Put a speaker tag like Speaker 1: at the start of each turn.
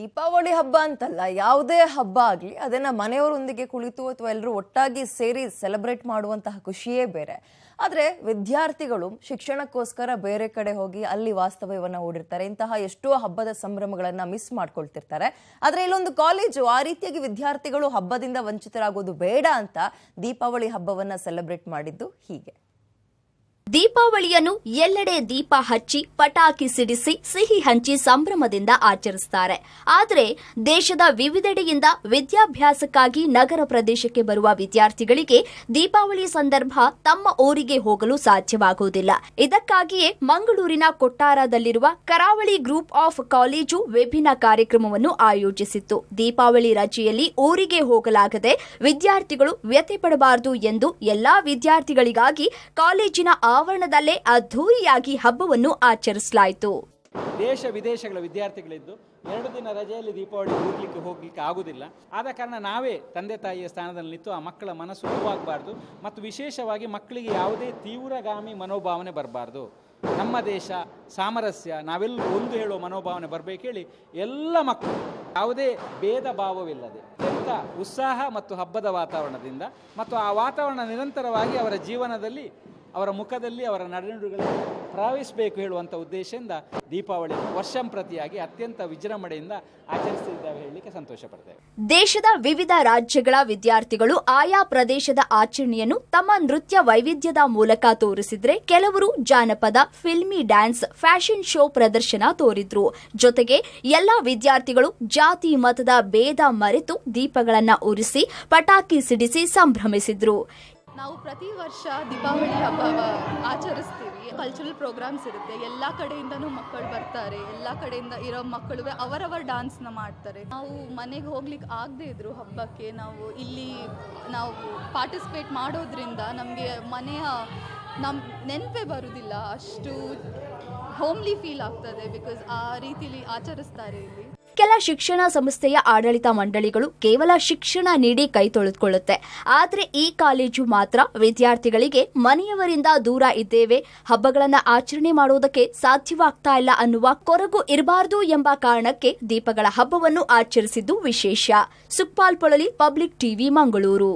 Speaker 1: ದೀಪಾವಳಿ ಹಬ್ಬ ಅಂತಲ್ಲ, ಯಾವುದೇ ಹಬ್ಬ ಆಗಲಿ ಅದನ್ನ ಮನೆಯವರೊಂದಿಗೆ ಕುಳಿತು ಅಥವಾ ಎಲ್ಲರೂ ಒಟ್ಟಾಗಿ ಸೇರಿ ಸೆಲೆಬ್ರೇಟ್ ಮಾಡುವಂತಹ ಖುಷಿಯೇ ಬೇರೆ. ಆದರೆ ವಿದ್ಯಾರ್ಥಿಗಳು ಶಿಕ್ಷಣಕ್ಕೋಸ್ಕರ ಬೇರೆ ಕಡೆ ಹೋಗಿ ಅಲ್ಲಿ ವಾಸ್ತವ್ಯವನ್ನ ಹೂಡಿರ್ತಾರೆ. ಇಂತಹ ಎಷ್ಟೋ ಹಬ್ಬದ ಸಂಭ್ರಮಗಳನ್ನ ಮಿಸ್ ಮಾಡ್ಕೊಳ್ತಿರ್ತಾರೆ. ಆದರೆ ಇಲ್ಲೊಂದು ಕಾಲೇಜು ಆ ರೀತಿಯಾಗಿ ವಿದ್ಯಾರ್ಥಿಗಳು ಹಬ್ಬದಿಂದ ವಂಚಿತರಾಗೋದು ಬೇಡ ಅಂತ ದೀಪಾವಳಿ ಹಬ್ಬವನ್ನ ಸೆಲೆಬ್ರೇಟ್ ಮಾಡಿದ್ದು ಹೀಗೆ.
Speaker 2: ದೀಪಾವಳಿಯನ್ನು ಎಲ್ಲೆಡೆ ದೀಪ ಹಚ್ಚಿ ಪಟಾಕಿ ಸಿಡಿಸಿ ಸಿಹಿ ಹಂಚಿ ಸಂಭ್ರಮದಿಂದ ಆಚರಿಸುತ್ತಾರೆ. ಆದರೆ ದೇಶದ ವಿವಿಧೆಡೆಯಿಂದ ವಿದ್ಯಾಭ್ಯಾಸಕ್ಕಾಗಿ ನಗರ ಪ್ರದೇಶಕ್ಕೆ ಬರುವ ವಿದ್ಯಾರ್ಥಿಗಳಿಗೆ ದೀಪಾವಳಿ ಸಂದರ್ಭ ತಮ್ಮ ಊರಿಗೆ ಹೋಗಲು ಸಾಧ್ಯವಾಗುವುದಿಲ್ಲ. ಇದಕ್ಕಾಗಿಯೇ ಮಂಗಳೂರಿನ ಕೊಟ್ಟಾರದಲ್ಲಿರುವ ಕರಾವಳಿ ಗ್ರೂಪ್ ಆಫ್ ಕಾಲೇಜು ವಿಭಿನ್ನ ಕಾರ್ಯಕ್ರಮವನ್ನು ಆಯೋಜಿಸಿತ್ತು. ದೀಪಾವಳಿ ರಜೆಯಲ್ಲಿ ಊರಿಗೆ ಹೋಗಲಾಗದೆ ವಿದ್ಯಾರ್ಥಿಗಳು ವ್ಯಥೆ ಪಡಬಾರದು ಎಂದು ಎಲ್ಲಾ ವಿದ್ಯಾರ್ಥಿಗಳಿಗಾಗಿ ಕಾಲೇಜಿನ ಆವರಣದಲ್ಲೇ ಅದ್ಧೂರಿಯಾಗಿ ಹಬ್ಬವನ್ನು ಆಚರಿಸಲಾಯಿತು.
Speaker 3: ದೇಶ ವಿದೇಶಗಳ ವಿದ್ಯಾರ್ಥಿಗಳಿದ್ದು 2 ದಿನ ರಜೆಯಲ್ಲಿ ದೀಪಾವಳಿ ಹೋಗ್ಲಿಕ್ಕೆ ಆಗುವುದಿಲ್ಲ. ಆದ ಕಾರಣ ನಾವೇ ತಂದೆ ತಾಯಿಯ ಸ್ಥಾನದಲ್ಲಿ ನಿಂತು ಆ ಮಕ್ಕಳ ಮನಸ್ಸು ನೋವಾಗಬಾರ್ದು ಮತ್ತು ವಿಶೇಷವಾಗಿ ಮಕ್ಕಳಿಗೆ ಯಾವುದೇ ತೀವ್ರಗಾಮಿ ಮನೋಭಾವನೆ ಬರಬಾರ್ದು. ನಮ್ಮ ದೇಶ ಸಾಮರಸ್ಯ, ನಾವೆಲ್ಲ ಒಂದು ಹೇಳುವ ಮನೋಭಾವನೆ ಬರಬೇಕು ಹೇಳಿ ಎಲ್ಲ ಮಕ್ಕಳು ಯಾವುದೇ ಭೇದ ಭಾವವಿಲ್ಲದೆ ಅತ್ಯಂತ ಉತ್ಸಾಹ ಮತ್ತು ಹಬ್ಬದ ವಾತಾವರಣದಿಂದ ಮತ್ತು ಆ ವಾತಾವರಣ ನಿರಂತರವಾಗಿ ಅವರ ಜೀವನದಲ್ಲಿ, ಅವರ ಮುಖದಲ್ಲಿ, ಅವರ ನಡೆನುಡಿಗಳಲ್ಲಿ ಪ್ರವೇಶಿಸಬೇಕು ಹೇಳುವಂಥ ಉದ್ದೇಶದಿಂದ ದೀಪಾವಳಿ ವರ್ಷಂಪ್ರತಿಯಾಗಿ ಅತ್ಯಂತ ವಿಜೃಂಭಣೆಯಿಂದ ಆಚರಿಸುತ್ತಿದ್ದೇವೆ ಹೇಳಲಿಕ್ಕೆ ಸಂತೋಷ ಪಡ್ತೇವೆ.
Speaker 2: ದೇಶದ ವಿವಿಧ ರಾಜ್ಯಗಳ ವಿದ್ಯಾರ್ಥಿಗಳು ಆಯಾ ಪ್ರದೇಶದ ಆಚರಣೆಯನ್ನು ತಮ್ಮ ನೃತ್ಯ ವೈವಿಧ್ಯದ ಮೂಲಕ ತೋರಿಸಿದ್ರೆ, ಕೆಲವರು ಜಾನಪದ, ಫಿಲ್ಮಿ ಡ್ಯಾನ್ಸ್, ಫ್ಯಾಷನ್ ಶೋ ಪ್ರದರ್ಶನ ತೋರಿದ್ರು. ಜೊತೆಗೆ ಎಲ್ಲಾ ವಿದ್ಯಾರ್ಥಿಗಳು ಜಾತಿ ಮತದ ಭೇದ ಮರೆತು ದೀಪಗಳನ್ನು ಉರಿಸಿ ಪಟಾಕಿ ಸಿಡಿಸಿ ಸಂಭ್ರಮಿಸಿದ್ರು.
Speaker 4: ನಾವು ಪ್ರತಿ ವರ್ಷ ದೀಪಾವಳಿ ಹಬ್ಬ ಆಚರಿಸ್ತೀವಿ. ಕಲ್ಚರಲ್ ಪ್ರೋಗ್ರಾಮ್ಸ್ ಇರುತ್ತೆ, ಎಲ್ಲ ಕಡೆಯಿಂದನೂ ಮಕ್ಕಳು ಬರ್ತಾರೆ. ಎಲ್ಲ ಕಡೆಯಿಂದ ಇರೋ ಮಕ್ಕಳು ಅವರವರ ಡಾನ್ಸ್ನ ಮಾಡ್ತಾರೆ. ನಾವು ಮನೆಗೆ ಹೋಗ್ಲಿಕ್ಕೆ ಆಗದೆ ಇದ್ರು ಹಬ್ಬಕ್ಕೆ ನಾವು ಪಾರ್ಟಿಸಿಪೇಟ್ ಮಾಡೋದ್ರಿಂದ ನಮಗೆ ಮನೆಯ ನೆನಪೇ ಬರುವುದಿಲ್ಲ. ಅಷ್ಟು ಹೋಮ್ಲಿ ಫೀಲ್ ಆಗ್ತದೆ, ಬಿಕಾಸ್ ಆ ರೀತಿಲಿ ಆಚರಿಸ್ತಾರೆ ಇಲ್ಲಿ.
Speaker 2: ಕೆಲ ಶಿಕ್ಷಣ ಸಂಸ್ಥೆಯ ಆಡಳಿತ ಮಂಡಳಿಗಳು ಕೇವಲ ಶಿಕ್ಷಣ ನೀಡಿ ಕೈ ತೊಳೆದುಕೊಳ್ಳುತ್ತೆ. ಆದರೆ ಈ ಕಾಲೇಜು ಮಾತ್ರ ವಿದ್ಯಾರ್ಥಿಗಳಿಗೆ ಮನೆಯವರಿಂದ ದೂರ ಇದ್ದೇವೆ, ಹಬ್ಬಗಳನ್ನು ಆಚರಣೆ ಮಾಡುವುದಕ್ಕೆ ಸಾಧ್ಯವಾಗ್ತಾ ಇಲ್ಲ ಅನ್ನುವ ಕೊರಗು ಇರಬಾರದು ಎಂಬ ಕಾರಣಕ್ಕೆ ದೀಪಗಳ ಹಬ್ಬವನ್ನು ಆಚರಿಸಿದ್ದು ವಿಶೇಷ. Sukhpal Polali, public TV, Mangaluru.